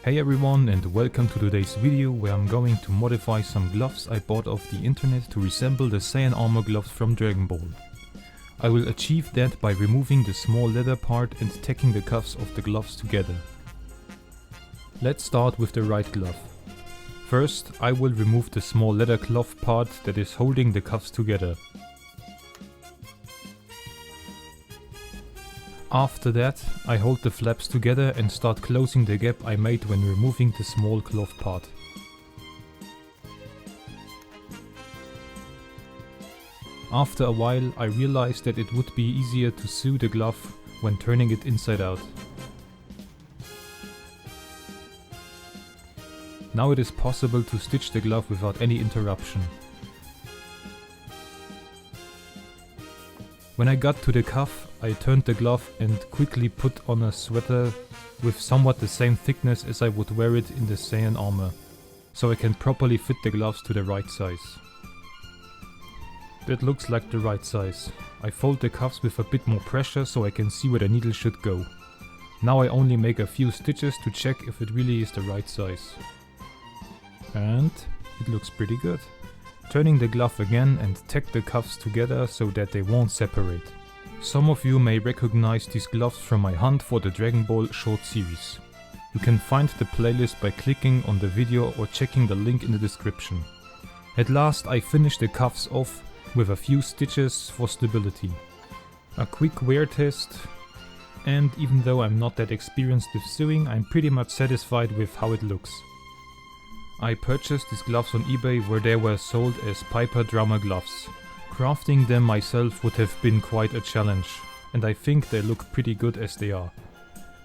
Hey everyone, and welcome to today's video where I'm going to modify some gloves I bought off the internet to resemble the Saiyan Armor gloves from Dragon Ball. I will achieve that by removing the small leather part and tacking the cuffs of the gloves together. Let's start with the right glove. First, I will remove the small leather cloth part that is holding the cuffs together. After that, I hold the flaps together and start closing the gap I made when removing the small cloth part. After a while, I realized that it would be easier to sew the glove when turning it inside out. Now it is possible to stitch the glove without any interruption. When I got to the cuff, I turned the glove and quickly put on a sweater with somewhat the same thickness as I would wear it in the Saiyan armor, so I can properly fit the gloves to the right size. That looks like the right size. I fold the cuffs with a bit more pressure so I can see where the needle should go. Now I only make a few stitches to check if it really is the right size. And it looks pretty good. Turning the glove again and tack the cuffs together so that they won't separate. Some of you may recognize these gloves from my hunt for the Dragon Ball short series. You can find the playlist by clicking on the video or checking the link in the description. At last I finished the cuffs off with a few stitches for stability. A quick wear test, and even though I'm not that experienced with sewing, I'm pretty much satisfied with how it looks. I purchased these gloves on eBay where they were sold as Piper drummer gloves. Crafting them myself would have been quite a challenge, and I think they look pretty good as they are.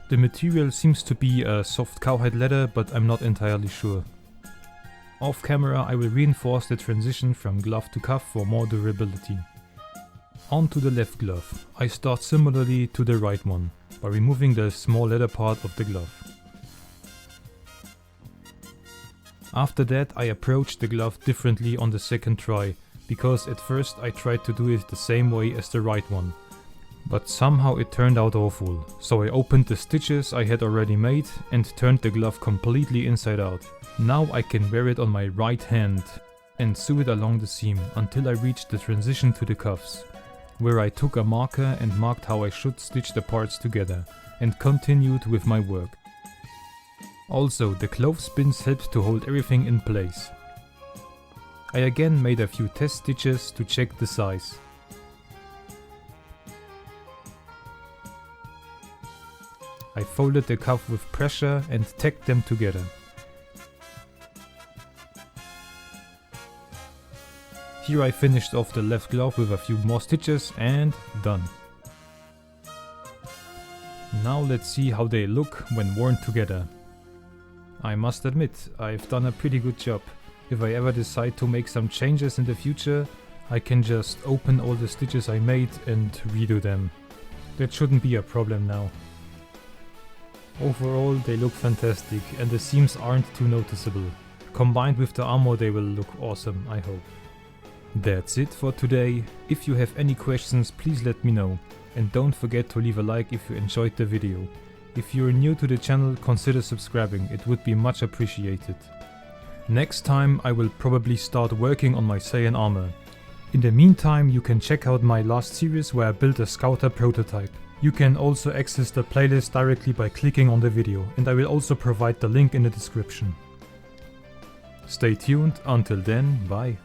The material seems to be a soft cowhide leather, but I'm not entirely sure. Off camera I will reinforce the transition from glove to cuff for more durability. On to the left glove. I start similarly to the right one, by removing the small leather part of the glove. After that I approached the glove differently on the second try, because at first I tried to do it the same way as the right one. But somehow it turned out awful, so I opened the stitches I had already made and turned the glove completely inside out. Now I can wear it on my right hand and sew it along the seam until I reached the transition to the cuffs, where I took a marker and marked how I should stitch the parts together, and continued with my work. Also, the clothespins helped to hold everything in place. I again made a few test stitches to check the size. I folded the cuff with pressure and tacked them together. Here I finished off the left glove with a few more stitches and done. Now let's see how they look when worn together. I must admit, I've done a pretty good job. If I ever decide to make some changes in the future, I can just open all the stitches I made and redo them. That shouldn't be a problem now. Overall they look fantastic and the seams aren't too noticeable. Combined with the armor they will look awesome, I hope. That's it for today. If you have any questions, please let me know. And don't forget to leave a like if you enjoyed the video. If you're new to the channel, consider subscribing, it would be much appreciated. Next time I will probably start working on my Saiyan armor. In the meantime you can check out my last series where I built a scouter prototype. You can also access the playlist directly by clicking on the video, and I will also provide the link in the description. Stay tuned, until then, bye.